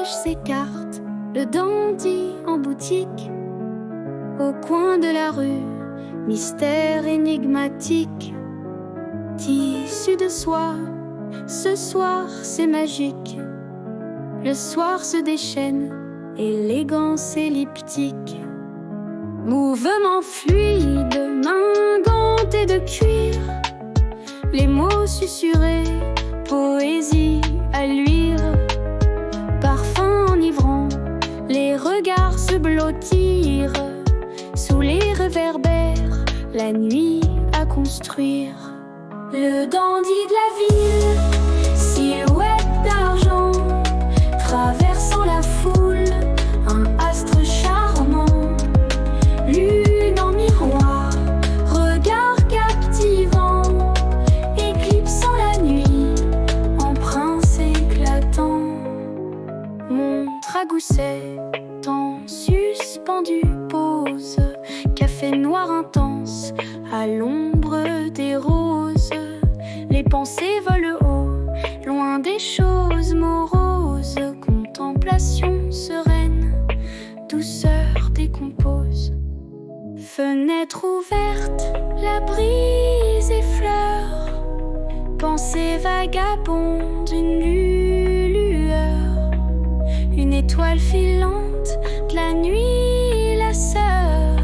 ses cartes, le dandy en boutique. Au coin de la rue, mystère énigmatique. Tissu de soie, ce soir c'est magique. Le soir se déchaîne, élégance elliptique. Mouvement fluide, main gantée de cuir. Les mots susurrés, poésie à luire. Parfum enivrant, les regards se blottirent. Sous les réverbères, la nuit à construire. Le dandy de la ville, silhouette d'argent, traversant la foule, un astre charmant. Lune en miroir, regard captivant, éclipsant la nuit, en prince éclatant. Montre à gousset, temps suspendu, pose, café noir intense, à l'ombre des roses. Les pensées volent haut, loin des choses moroses. Contemplation sereine, douceur décompose. Fenêtre ouverte, la brise effleure. Pensée vagabonde, une lueur. Une étoile filante, de la nuit la sœur.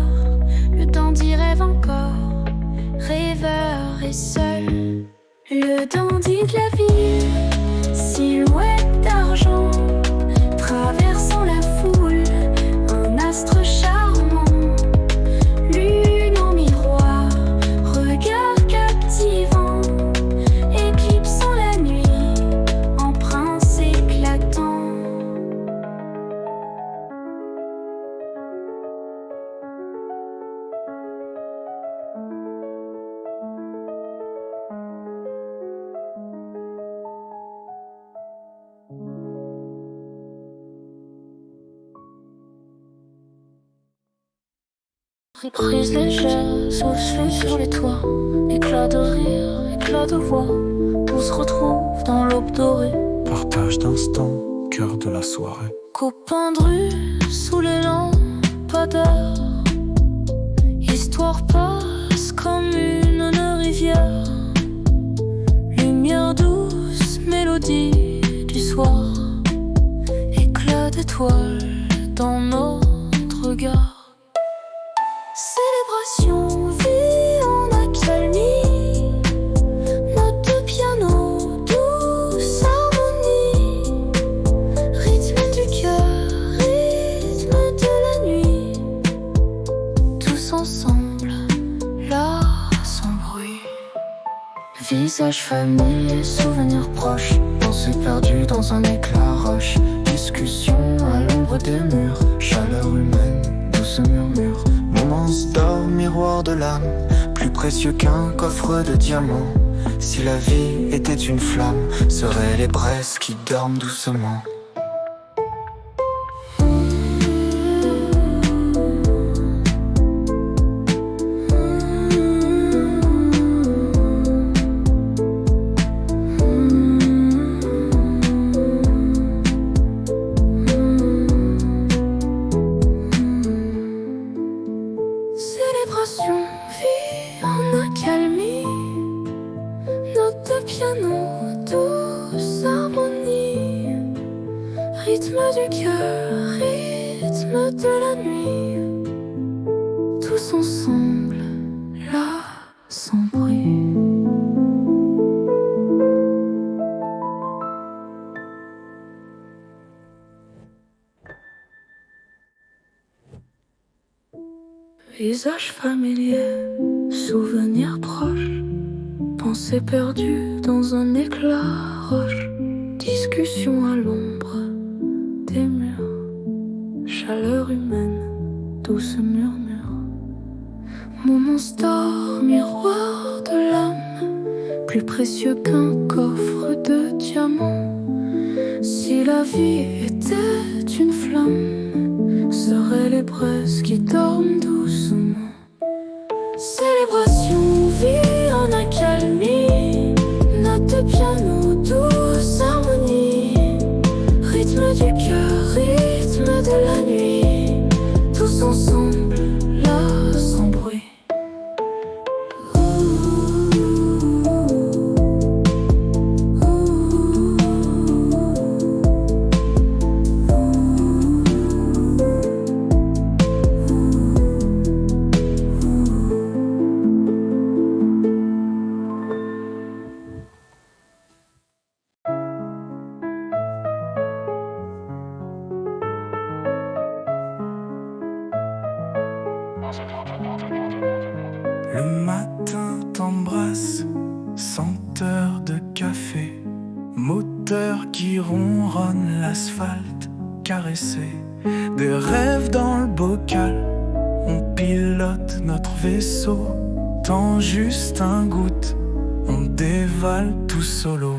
Le dandy rêve encore, rêveur et seul. Le dandy de la ville, silhouette d'argent, traversant la foule, un astre charmant. Lune en miroir, regard captivant, éclipsant la nuit, en prince éclatant. Prise légère, souffle sur les toits. Éclat de rire, éclat de voix. On se retrouve dans l'aube dorée. Partage d'instants, cœur de la soirée. Copain de rue, sous les lampadaires. Histoire passe comme une rivière. Lumière douce, mélodie du soir. Éclat d'étoiles dans notre regard. Célébration, vie en accalmie. Note de piano, douce harmonie. Rythme du cœur, rythme de la nuit. Tous ensemble, là, sans bruit. Visage familier, souvenirs proches. Pensée perdue dans un éclat roche. Discussion à l'ombre des murs. Chaleur humaine, douce murmure. Moments d'or, miroir de l'âme, plus précieux qu'un coffre de diamants. Si la vie était une flamme, seraient les braises qui dorment doucement. Célébration, vie en accalmie. Note de piano, douce harmonie. Rythme du cœur, rythme de la nuit. Tous ensemble, là, sans bruit. Visage familier, souvenirs proches. Pensée perdue dans un éclat roche. Discussion à l'ombre des murs. Chaleur humaine, douce murmure. Moments d'or, miroir de l'âme, plus précieux qu'un coffre de diamants. Si la vie était une flamme, seraient les braises qui dorment doucement. Célébration, vie en accalmie. Note de piano, douce harmonie. Rythme du cœur, Le matin t'embrasse, senteur de café, moteur qui ronronne l'asphalte caressé. Des rêves dans le bocal, on pilote notre vaisseau. Tant juste un goutte, on dévale tout solo.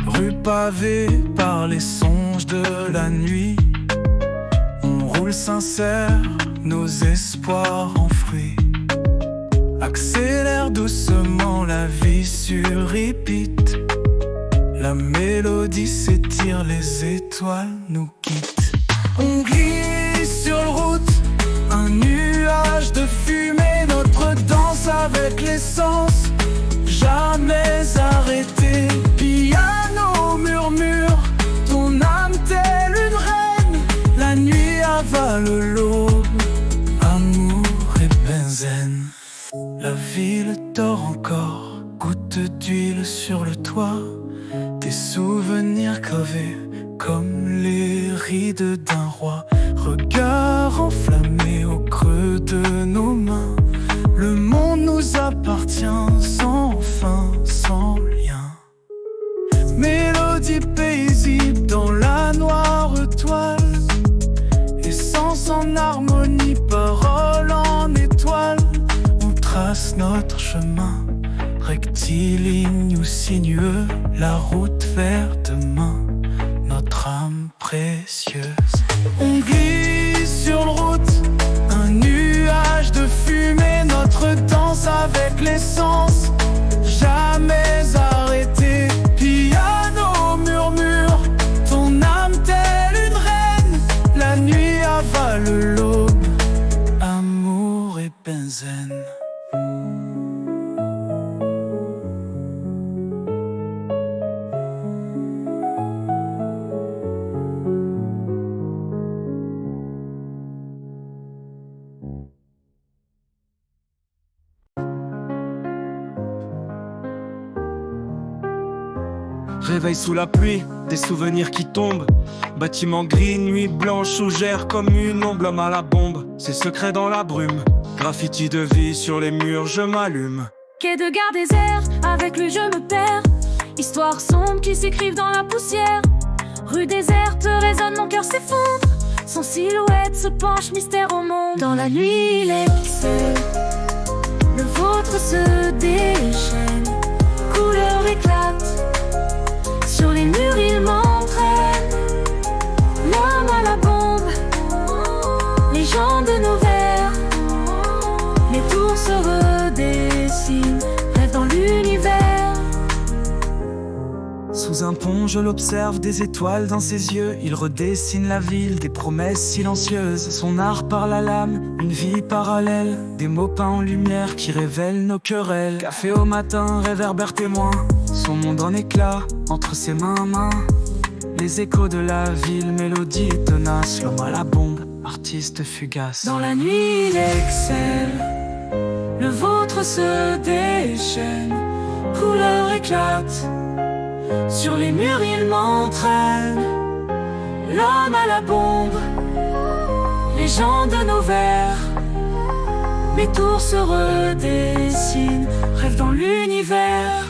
Rue pavée par les songes de la nuit, on roule sincère, nos espoirs en fruits. Accélère doucement la vie sur repeat. La mélodie s'étire, les étoiles nous quittent. On glisse sur le route, un nuage de fumée. Notre danse avec l'essence, jamais arrêtée. Piano murmure, ton âme telle une reine. La nuit avale l'aube, amour et benzène. La ville dort encore, goutte d'huile sur le toit. Des souvenirs crevés comme les rides d'un roi. Regard enflammé au creux de nos mains. Le monde nous appartient sans fin, sans lien. Mélodie paisible dans la noire toile. Essence en harmonie, parole en étoile. On trace notre chemin, rectiligne ou sinueux, la route vers demain, notre âme précieuse. On glisse sur le route, un nuage de fumée. Notre danse avec l'essence, jamais arrêtée. Piano murmure, ton âme telle une reine. La nuit avale l'aube, amour et benzène. Réveil sous la pluie, des souvenirs qui tombent. Bâtiment gris, nuit blanche où gère comme une ombre. L'homme à la bombe, ses secrets dans la brume. Graffiti de vie sur les murs, je m'allume. Quai de gare désert, avec lui je me perds. Histoire sombre qui s'écrivent dans la poussière. Rue déserte résonne, mon cœur s'effondre. Son silhouette se penche, mystère au monde. Dans la nuit il est seul, le vôtre se déchaîne. Couleur éclate, sur les murs il m'entraîne. L'homme à la bombe, les gens de nos verres. Les tours se redessinent, rêve dans l'univers. Sous un pont je l'observe, des étoiles dans ses yeux. Il redessine la ville, des promesses silencieuses. Son art par la lame, une vie parallèle. Des mots peints en lumière qui révèlent nos querelles. Café au matin, réverbère témoin. Son monde en éclat, entre ses mains. Les échos de la ville, mélodie tenace. L'homme à la bombe, artiste fugace. Dans la nuit il excelle, le vôtre se déchaîne. Couleur éclate, sur les murs il m'entraîne. L'homme à la bombe, les gens de nos verres. Mes tours se redessinent, rêve dans l'univers.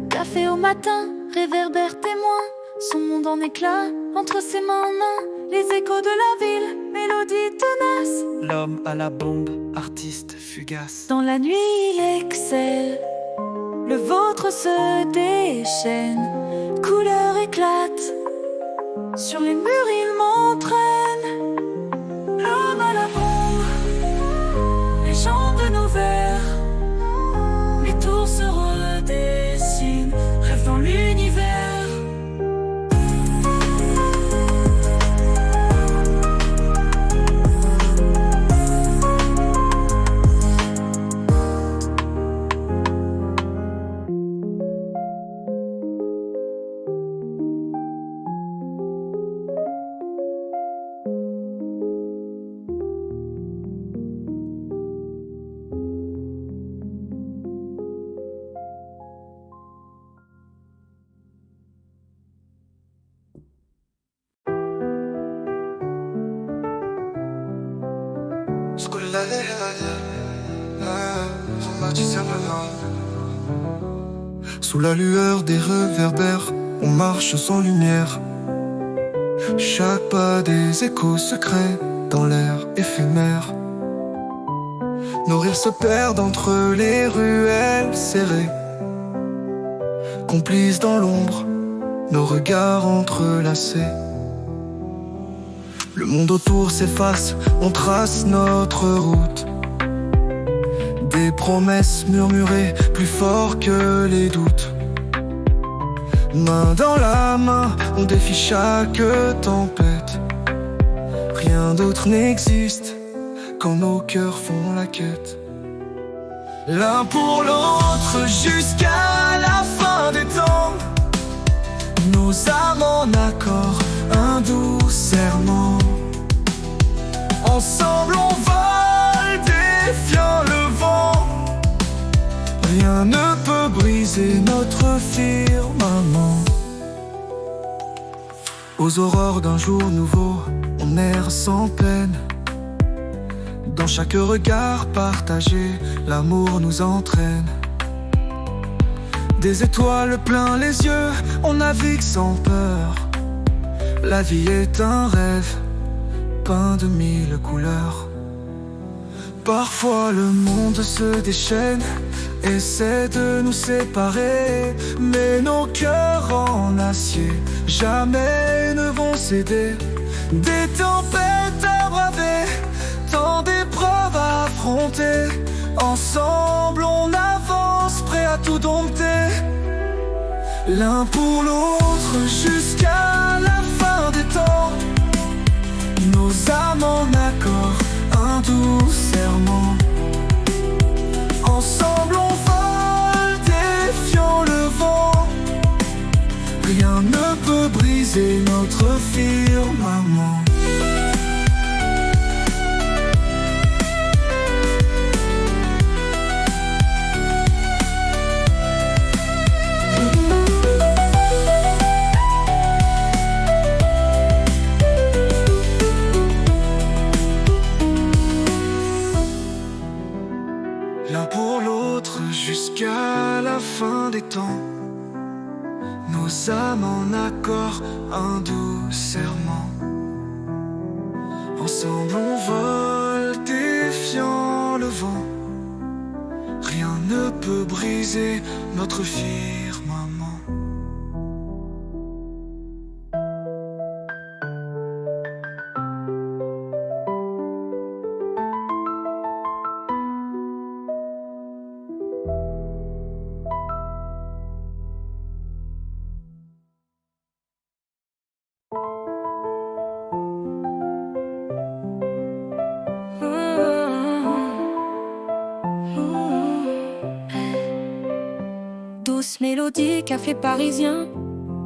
Café au matin, réverbère témoin. Son monde en éclat, entre ses mains. Les échos de la ville, mélodie tenace. L'homme à la bombe, artiste fugace. Dans la nuit il excelle, le vôtre se déchaîne. Couleur éclate, sur les murs il m'entraîne. L'homme à la bombe, les gens de nos verres. Les tours se redessinent, rêve dans l'univers. Sous la lueur des réverbères, on marche sans lumière. Chaque pas des échos secrets dans l'air éphémère. Nos rires se perdent entre les ruelles serrées. Complices dans l'ombre, nos regards entrelacés. Le monde autour s'efface, on trace notre route. Des promesses murmurées plus fort que les doutes. Main dans la main, on défie chaque tempête. Rien d'autre n'existe quand nos cœurs font la quête. L'un pour l'autre jusqu'à la fin des temps. Nos âmes en accord, un doux serment. Ensemble on vole, défiant le vent. Rien ne peut briser notre firmament. Aux aurores d'un jour nouveau, on erre sans peine. Dans chaque regard partagé, l'amour nous entraîne. Des étoiles plein les yeux, on navigue sans peur. La vie est un rêve, peint de mille couleurs. Parfois le monde se déchaîne, essaie de nous séparer. Mais nos cœurs en acier jamais ne vont céder. Des tempêtes à braver, tant d'épreuves à affronter. Ensemble on avance, prêt à tout dompter. L'un pour l'autre jusqu'à la fin des temps. Nos âmes en accord, un doux serment. Ensemble on vole, défiant le vent. Rien ne peut briser notre firmament. L'un pour l'autre jusqu'à la fin des temps. Nos âmes en accord, un doux serment. Ensemble on vole, défiant le vent. Rien ne peut briser notre firmament. Douce mélodie, café parisien,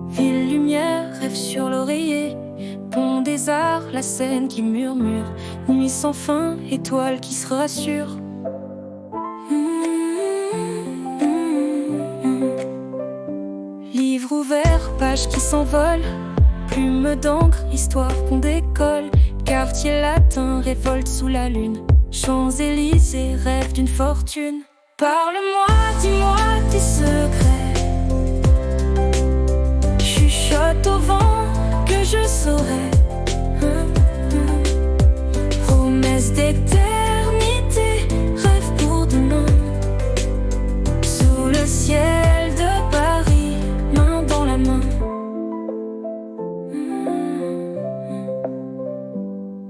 ville lumière, rêve sur l'oreiller. Pont des arts, la scène qui murmure, nuit sans fin, étoile qui se rassure. Livre ouvert, page qui s'envole, plume d'encre, histoire qu'on décolle. Quartier latin, révolte sous la lune. Champs-Élysées, rêve d'une fortune. Parle-moi, dis-moi tes secrets. Chuchote au vent que je saurai. Promesse d'éternité, rêve pour demain. Sous le ciel de Paris, main dans la main.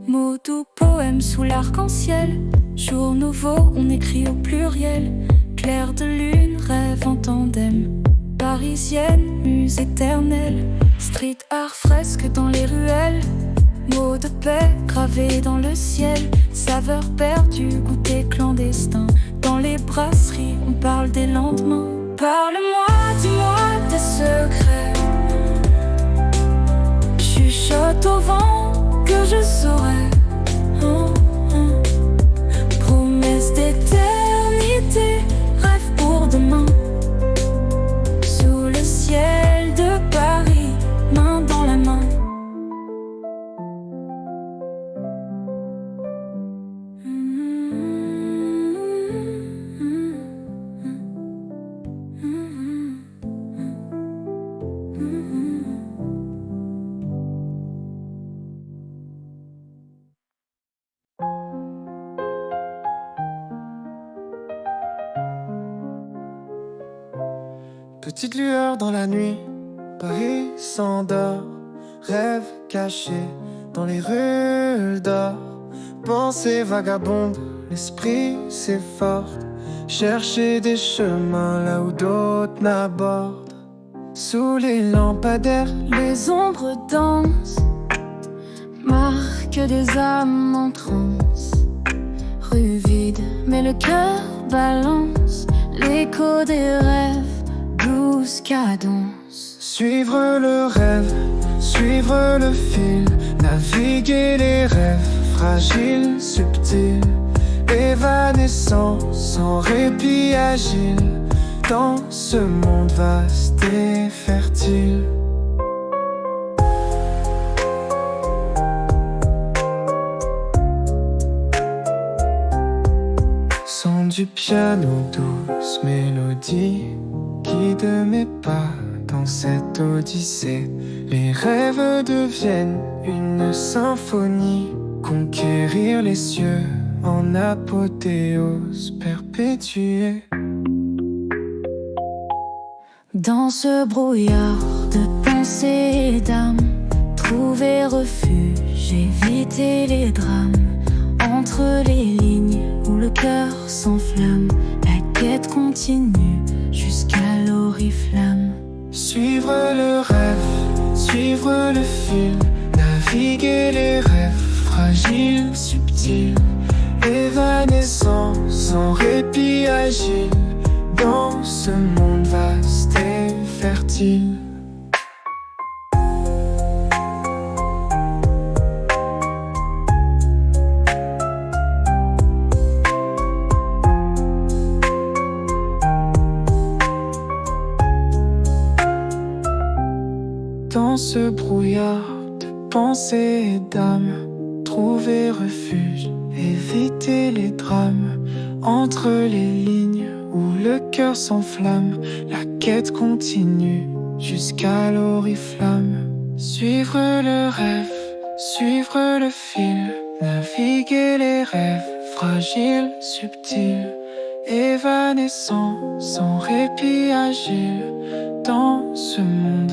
Mots doux, poèmes sous l'arc-en-ciel. Jour nouveau, on écrit au pluriel. Clair de lune, rêve en tandem. Parisienne, muse éternelle. Street art, fresque dans les ruelles. Mots de paix gravés dans le ciel. Saveurs perdues, goûter clandestin. Dans les brasseries, on parle des lendemains. Parle-moi, dis-moi tes secrets. Chuchote au vent que je saurai. Promesse d'éternité, rêve pour demain. Sous le ciel de Paris, main dans la main. Petite lueur dans la nuit, Paris s'endort. Rêve caché dans les rues d'or. Pensée vagabonde, l'esprit s'efforce. Chercher des chemins là où d'autres n'abordent. Sous les lampadaires, Les ombres dansent, marquent des âmes en transe. Rue vide, mais le cœur balance. L'écho des rêves, douce cadence. suivre le rêve, suivre le fil. Naviguer les rêves, fragiles, subtils. Évanescent, sans répit agile. Dans ce monde vaste et fertile. Son du piano, douce mélodie guide mes pas dans cette odyssée. Les rêves deviennent une symphonie, conquérir les cieux en apothéose perpétuée. Dans ce brouillard de pensées et d'âme, trouver refuge, éviter les drames. Entre les lignes où le cœur s'enflamme, la quête continue jusqu'à l'oriflamme. Suivre le rêve, suivre le fil. Naviguer les rêves, fragiles, subtils. Évanescent, sans répit agile. Dans ce monde vaste et fertile. Dans ce brouillard de pensées et d'âme, trouver refuge, éviter les drames. Entre les lignes où le cœur s'enflamme, la quête continue jusqu'à l'oriflamme. Suivre le rêve, suivre le fil. Naviguer les rêves, fragiles, subtils. Évanescents, sans répit agile. Dans ce monde